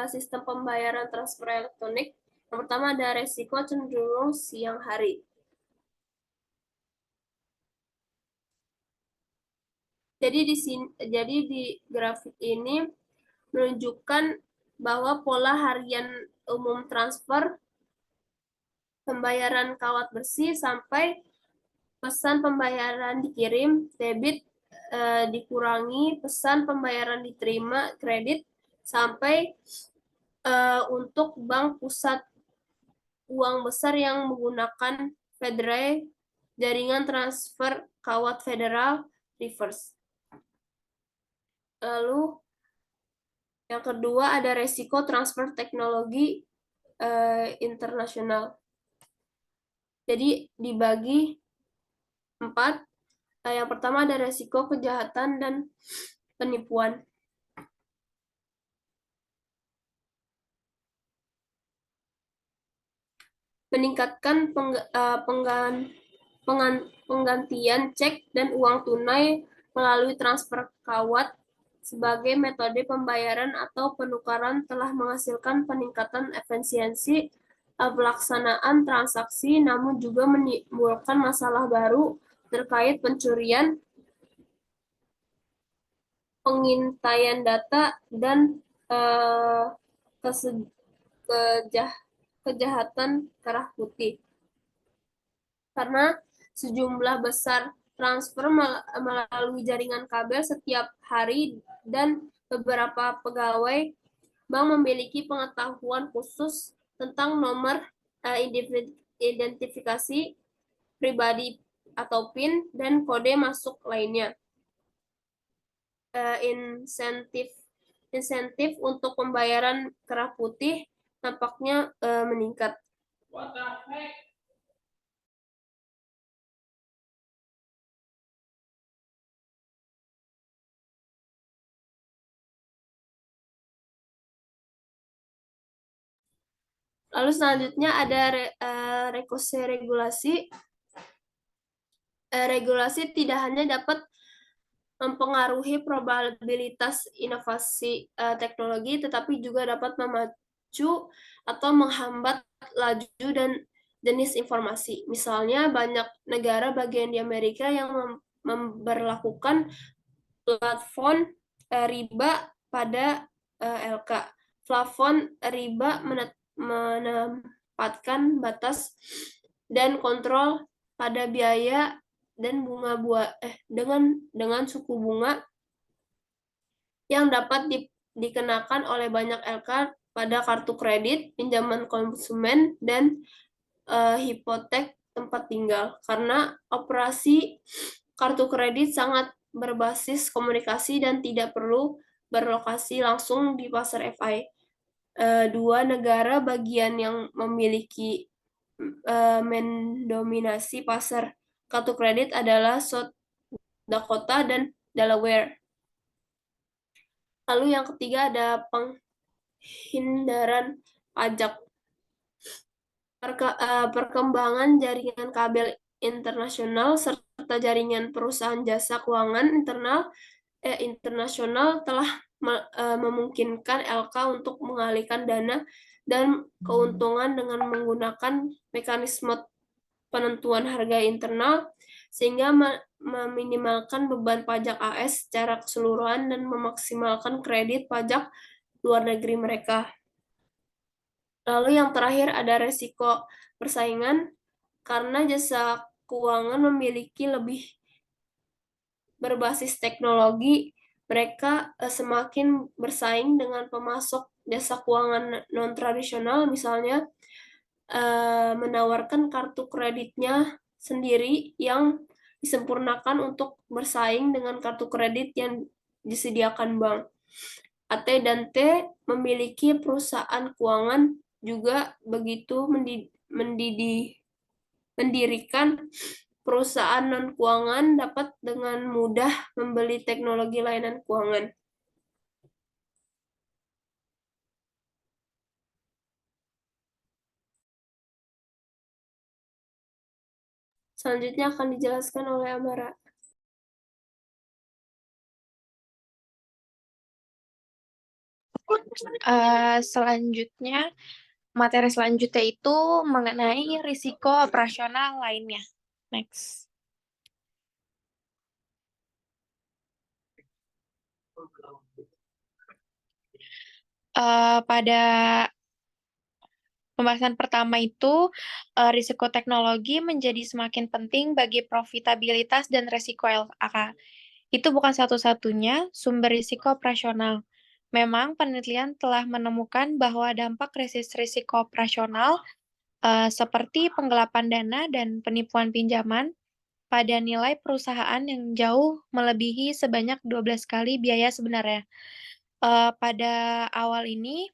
sistem pembayaran transfer elektronik. Yang pertama ada resiko cenderung siang hari. Jadi di grafik ini menunjukkan bahwa pola harian umum transfer pembayaran kawat bersih sampai pesan pembayaran dikirim, debit dikurangi, pesan pembayaran diterima, kredit, sampai untuk bank pusat uang besar yang menggunakan FedRay, jaringan transfer kawat federal, reverse. Lalu yang kedua ada resiko transfer teknologi internasional. Jadi dibagi 4. Yang pertama ada resiko kejahatan dan penipuan. Meningkatkan penggantian cek dan uang tunai melalui transfer kawat sebagai metode pembayaran atau penukaran telah menghasilkan peningkatan efisiensi pelaksanaan transaksi, namun juga menimbulkan masalah baru terkait pencurian, pengintaian data, dan kejahatan kerah putih. Karena sejumlah besar transfer melalui jaringan kabel setiap hari dan beberapa pegawai bank memiliki pengetahuan khusus tentang nomor identifikasi pribadi atau PIN dan kode masuk lainnya. Insentif untuk pembayaran kerah putih nampaknya meningkat. Lalu selanjutnya ada regulasi. Regulasi tidak hanya dapat mempengaruhi probabilitas inovasi teknologi, tetapi juga dapat memacu atau menghambat laju dan jenis informasi. Misalnya, banyak negara bagian di Amerika yang memberlakukan plafon riba pada LK. Plafon riba menempatkan batas dan kontrol pada biaya dan bunga dengan suku bunga yang dapat dikenakan oleh banyak LK pada kartu kredit, pinjaman konsumen, dan hipotek tempat tinggal. Karena operasi kartu kredit sangat berbasis komunikasi dan tidak perlu berlokasi langsung di pasar FI. Dua negara bagian yang memiliki mendominasi pasar kartu kredit adalah South Dakota dan Delaware. Lalu yang ketiga ada penghindaran pajak. Perkembangan jaringan kabel internasional serta jaringan perusahaan jasa keuangan internasional telah memungkinkan LK untuk mengalihkan dana dan keuntungan dengan menggunakan mekanisme penentuan harga internal, sehingga meminimalkan beban pajak AS secara keseluruhan dan memaksimalkan kredit pajak luar negeri mereka. Lalu yang terakhir ada resiko persaingan, karena jasa keuangan memiliki lebih berbasis teknologi, mereka semakin bersaing dengan pemasok jasa keuangan non-tradisional, misalnya menawarkan kartu kreditnya sendiri yang disempurnakan untuk bersaing dengan kartu kredit yang disediakan bank. AT dan T memiliki perusahaan keuangan juga begitu mendirikan perusahaan non-keuangan dapat dengan mudah membeli teknologi layanan keuangan. Selanjutnya akan dijelaskan oleh Amara. Selanjutnya, materi selanjutnya itu mengenai risiko operasional lainnya. Next. Pada pembahasan pertama itu, risiko teknologi menjadi semakin penting bagi profitabilitas dan risiko LAK. Itu bukan satu-satunya sumber risiko operasional. Memang penelitian telah menemukan bahwa dampak risiko operasional seperti penggelapan dana dan penipuan pinjaman pada nilai perusahaan yang jauh melebihi sebanyak 12 kali biaya sebenarnya. Pada awal ini,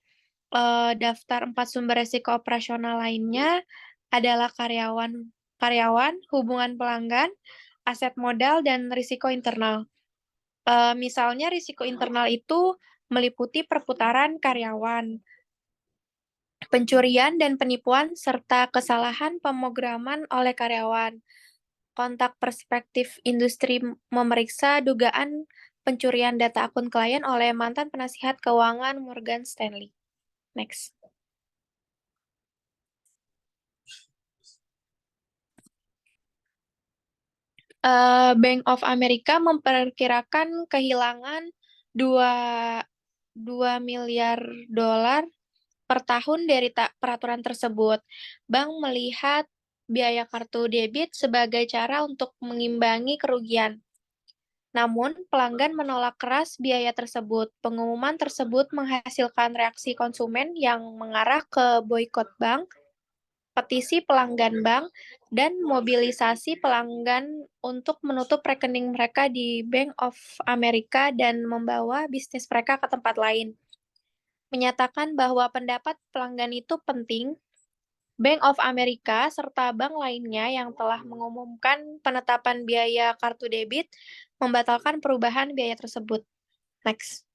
daftar 4 sumber risiko operasional lainnya adalah karyawan, hubungan pelanggan, aset modal, dan risiko internal. Misalnya risiko internal itu meliputi perputaran karyawan, pencurian dan penipuan, serta kesalahan pemrograman oleh karyawan. Kontak perspektif industri memeriksa dugaan pencurian data akun klien oleh mantan penasihat keuangan Morgan Stanley. Next. Bank of America memperkirakan kehilangan 2 miliar dolar per tahun dari peraturan tersebut. Bank melihat biaya kartu debit sebagai cara untuk mengimbangi kerugian. Namun, pelanggan menolak keras biaya tersebut. Pengumuman tersebut menghasilkan reaksi konsumen yang mengarah ke boikot bank, petisi pelanggan bank, dan mobilisasi pelanggan untuk menutup rekening mereka di Bank of America dan membawa bisnis mereka ke tempat lain. Menyatakan bahwa pendapat pelanggan itu penting, Bank of America serta bank lainnya yang telah mengumumkan penetapan biaya kartu debit membatalkan perubahan biaya tersebut. Next.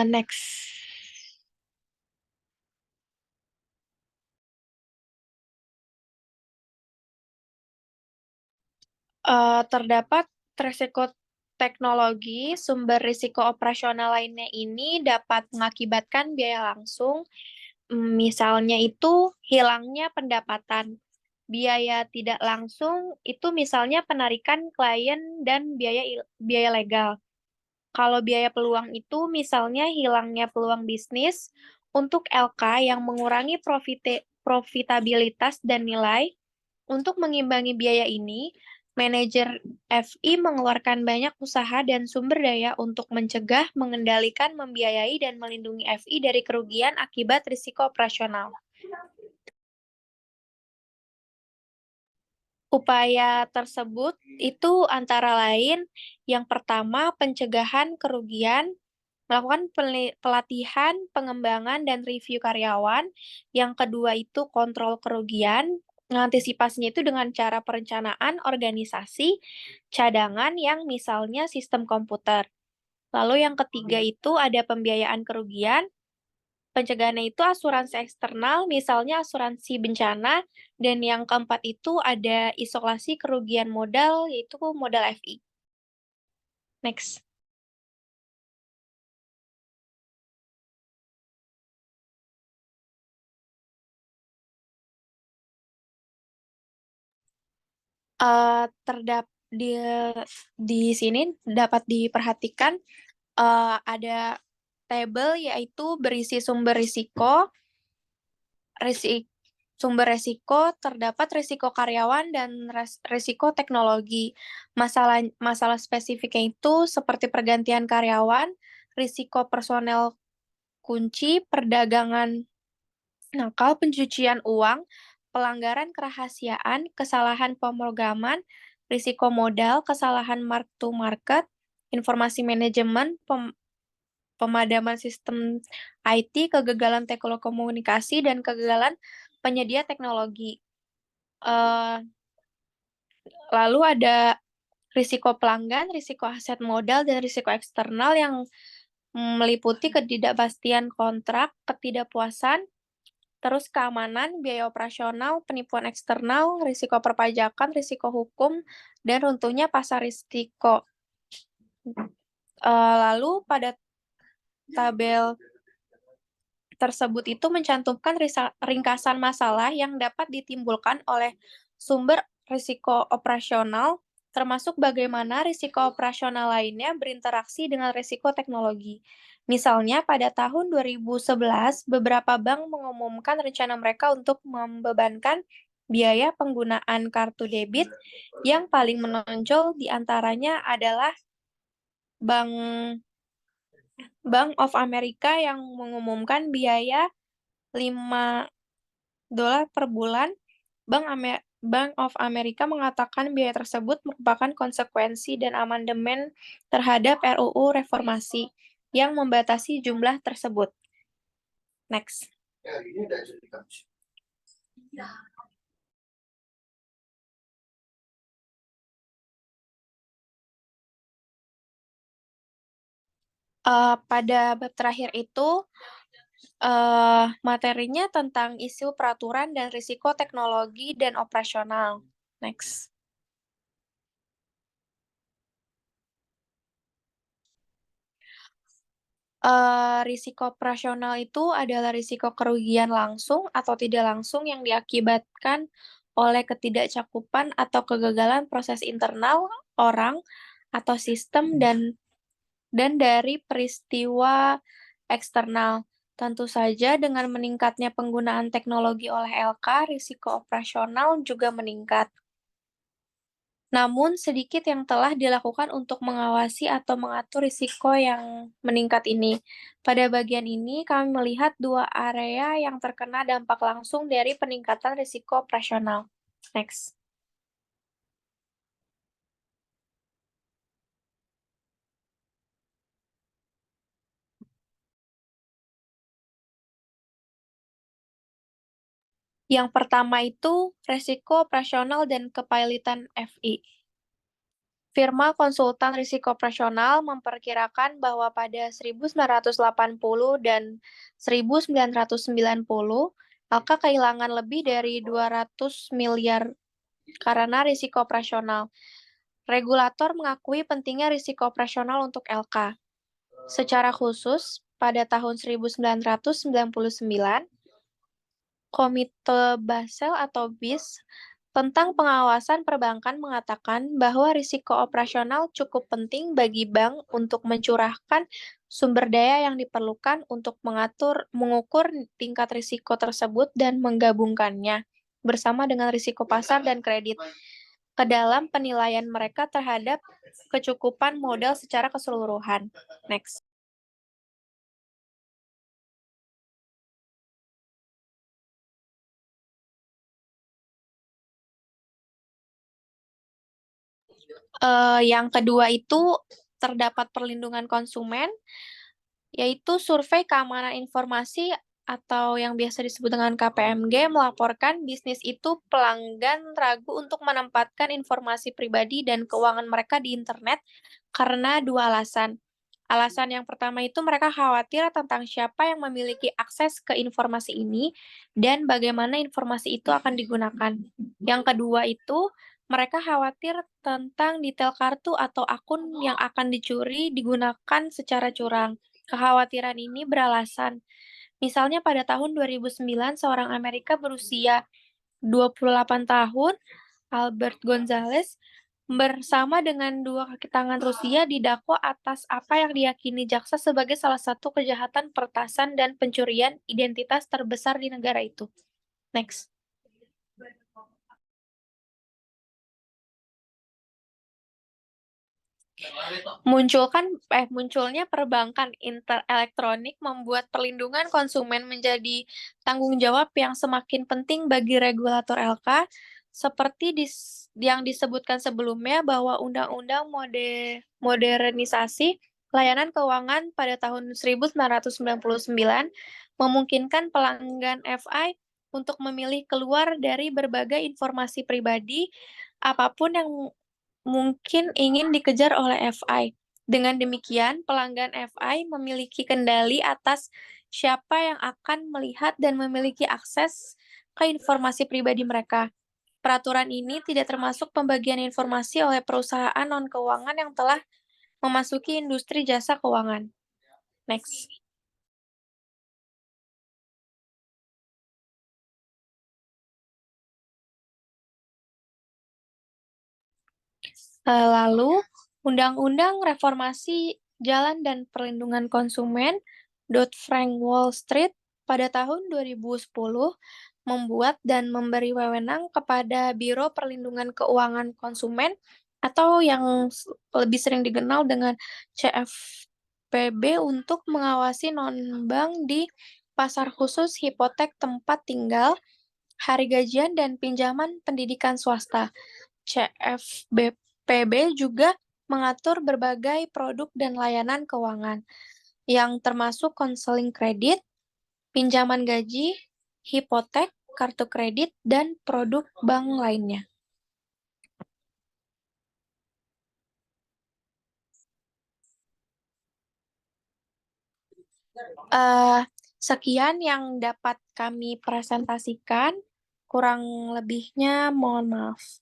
Next. Terdapat risiko teknologi, sumber risiko operasional lainnya ini dapat mengakibatkan biaya langsung, misalnya itu hilangnya pendapatan. Biaya tidak langsung itu misalnya penarikan klien dan biaya legal. Kalau biaya peluang itu misalnya hilangnya peluang bisnis. Untuk LK yang mengurangi profitabilitas dan nilai, untuk mengimbangi biaya ini, manajer FI mengeluarkan banyak usaha dan sumber daya untuk mencegah, mengendalikan, membiayai, dan melindungi FI dari kerugian akibat risiko operasional. Upaya tersebut itu antara lain, yang pertama pencegahan kerugian, melakukan pelatihan, pengembangan, dan review karyawan. Yang kedua itu kontrol kerugian, mengantisipasinya itu dengan cara perencanaan organisasi, cadangan yang misalnya sistem komputer. Lalu yang ketiga itu ada pembiayaan kerugian, Pencegahannya itu asuransi eksternal, misalnya asuransi bencana, dan yang keempat itu ada isolasi kerugian modal, yaitu modal FI. Next. Di sini dapat diperhatikan ada tabel yaitu berisi sumber risiko, sumber risiko, terdapat risiko karyawan dan risiko teknologi. Masalah spesifiknya itu seperti pergantian karyawan, risiko personel kunci, perdagangan nakal, pencucian uang, pelanggaran kerahasiaan, kesalahan pemrograman, risiko modal, kesalahan mark to market, informasi manajemen, pemadaman sistem IT, kegagalan telekomunikasi, dan kegagalan penyedia teknologi. Lalu ada risiko pelanggan, risiko aset modal, dan risiko eksternal yang meliputi ketidakpastian kontrak, ketidakpuasan, terus keamanan, biaya operasional, penipuan eksternal, risiko perpajakan, risiko hukum, dan runtuhnya pasar risiko. Lalu pada tabel tersebut itu mencantumkan ringkasan masalah yang dapat ditimbulkan oleh sumber risiko operasional, termasuk bagaimana risiko operasional lainnya berinteraksi dengan risiko teknologi. Misalnya, pada tahun 2011, beberapa bank mengumumkan rencana mereka untuk membebankan biaya penggunaan kartu debit. Yang paling menonjol di antaranya adalah Bank of America yang mengumumkan biaya $5 per bulan. Bank of America mengatakan biaya tersebut merupakan konsekuensi dan amandemen terhadap RUU Reformasi yang membatasi jumlah tersebut. Next. Pada bab terakhir itu, materinya tentang isu peraturan dan risiko teknologi dan operasional. Next. Risiko operasional itu adalah risiko kerugian langsung atau tidak langsung yang diakibatkan oleh ketidakcakupan atau kegagalan proses internal orang atau sistem dan dari peristiwa eksternal. Tentu saja dengan meningkatnya penggunaan teknologi oleh LK, risiko operasional juga meningkat. Namun, sedikit yang telah dilakukan untuk mengawasi atau mengatur risiko yang meningkat ini. Pada bagian ini, kami melihat dua area yang terkena dampak langsung dari peningkatan risiko operasional. Next. Yang pertama itu risiko operasional dan kepilitan FI. Firma konsultan risiko operasional memperkirakan bahwa pada 1980 dan 1990, maka kehilangan lebih dari 200 miliar karena risiko operasional. Regulator mengakui pentingnya risiko operasional untuk LK. Secara khusus, pada tahun 1999, Komite Basel atau BIS tentang pengawasan perbankan mengatakan bahwa risiko operasional cukup penting bagi bank untuk mencurahkan sumber daya yang diperlukan untuk mengukur tingkat risiko tersebut dan menggabungkannya bersama dengan risiko pasar dan kredit ke dalam penilaian mereka terhadap kecukupan modal secara keseluruhan. Next. Yang kedua itu terdapat perlindungan konsumen, yaitu survei keamanan informasi atau yang biasa disebut dengan KPMG melaporkan bisnis itu pelanggan ragu untuk menempatkan informasi pribadi dan keuangan mereka di internet karena dua alasan. Alasan yang pertama itu mereka khawatir tentang siapa yang memiliki akses ke informasi ini dan bagaimana informasi itu akan digunakan. Yang kedua itu mereka khawatir tentang detail kartu atau akun yang akan dicuri digunakan secara curang. Kekhawatiran ini beralasan. Misalnya pada tahun 2009 seorang Amerika berusia 28 tahun, Albert Gonzalez, bersama dengan dua kaki tangan Rusia didakwa atas apa yang diyakini jaksa sebagai salah satu kejahatan peretasan dan pencurian identitas terbesar di negara itu. Next. Munculnya perbankan elektronik membuat perlindungan konsumen menjadi tanggung jawab yang semakin penting bagi regulator LK, seperti yang disebutkan sebelumnya bahwa Undang-Undang Modernisasi Layanan Keuangan pada tahun 1999 memungkinkan pelanggan FI untuk memilih keluar dari berbagai informasi pribadi apapun yang mungkin ingin dikejar oleh FI. Dengan demikian, pelanggan FI memiliki kendali atas siapa yang akan melihat dan memiliki akses ke informasi pribadi mereka. Peraturan ini tidak termasuk pembagian informasi oleh perusahaan non-keuangan yang telah memasuki industri jasa keuangan. Next. Lalu, Undang-Undang Reformasi Jalan dan Perlindungan Konsumen Dodd-Frank Wall Street pada tahun 2010 membuat dan memberi wewenang kepada Biro Perlindungan Keuangan Konsumen atau yang lebih sering dikenal dengan CFPB untuk mengawasi non-bank di pasar khusus hipotek tempat tinggal, hari gajian, dan pinjaman pendidikan swasta. CFPB juga mengatur berbagai produk dan layanan keuangan, yang termasuk konseling kredit, pinjaman gaji, hipotek, kartu kredit, dan produk bank lainnya. Sekian yang dapat kami presentasikan. Kurang lebihnya mohon maaf.